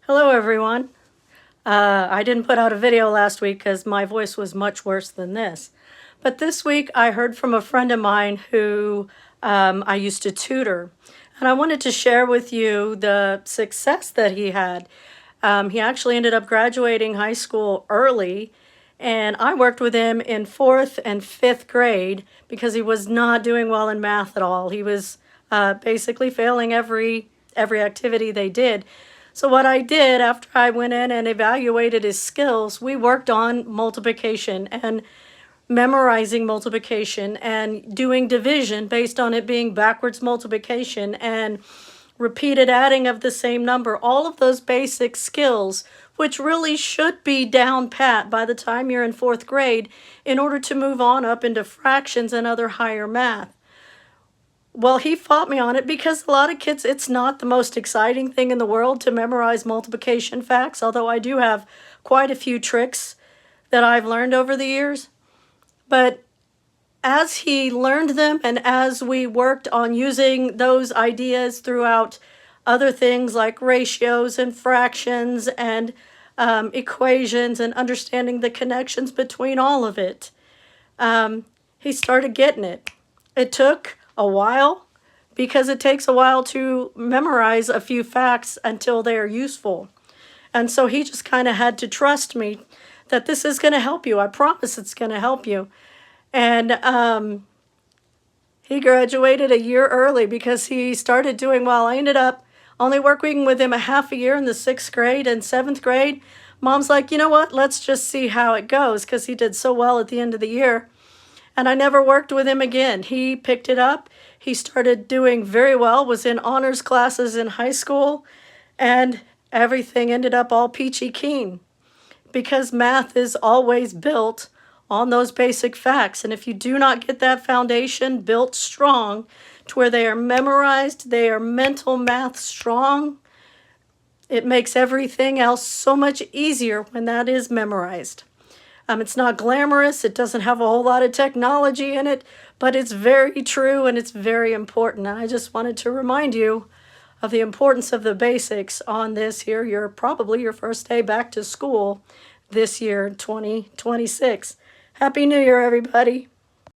Hello, everyone. I didn't put out a video last week because my voice was much worse than this. But this week I heard from a friend of mine who I used to tutor. And I wanted to share with you the success that he had. He actually ended up graduating high school early. And I worked with him in 4th and 5th grade because he was not doing well in math at all. He was basically failing every activity they did. So what I did after I went in and evaluated his skills, we worked on multiplication and memorizing multiplication and doing division based on it being backwards multiplication and repeated adding of the same number, all of those basic skills, which really should be down pat by the time you're in 4th grade in order to move on up into fractions and other higher math. Well, he fought me on it because a lot of kids, it's not the most exciting thing in the world to memorize multiplication facts, although I do have quite a few tricks that I've learned over the years. But as he learned them and as we worked on using those ideas throughout other things like ratios and fractions and equations and understanding the connections between all of it, he started getting it. It took a while because it takes a while to memorize a few facts until they are useful. And so he just kind of had to trust me that this is going to help you. I promise it's going to help you. And he graduated a year early because he started doing well. I ended up only working with him a half a year in the 6th grade and 7th grade. Mom's like, you know what, let's just see how it goes because he did so well at the end of the year. And I never worked with him again. He picked it up. He started doing very well, was in honors classes in high school, and everything ended up all peachy keen because math is always built on those basic facts. And if you do not get that foundation built strong to where they are memorized, they are mental math strong, it makes everything else so much easier when that is memorized. It's not glamorous, it doesn't have a whole lot of technology in it, but it's very true and it's very important. And I just wanted to remind you of the importance of the basics on this here. Probably your first day back to school this year, 2026. Happy New Year, everybody.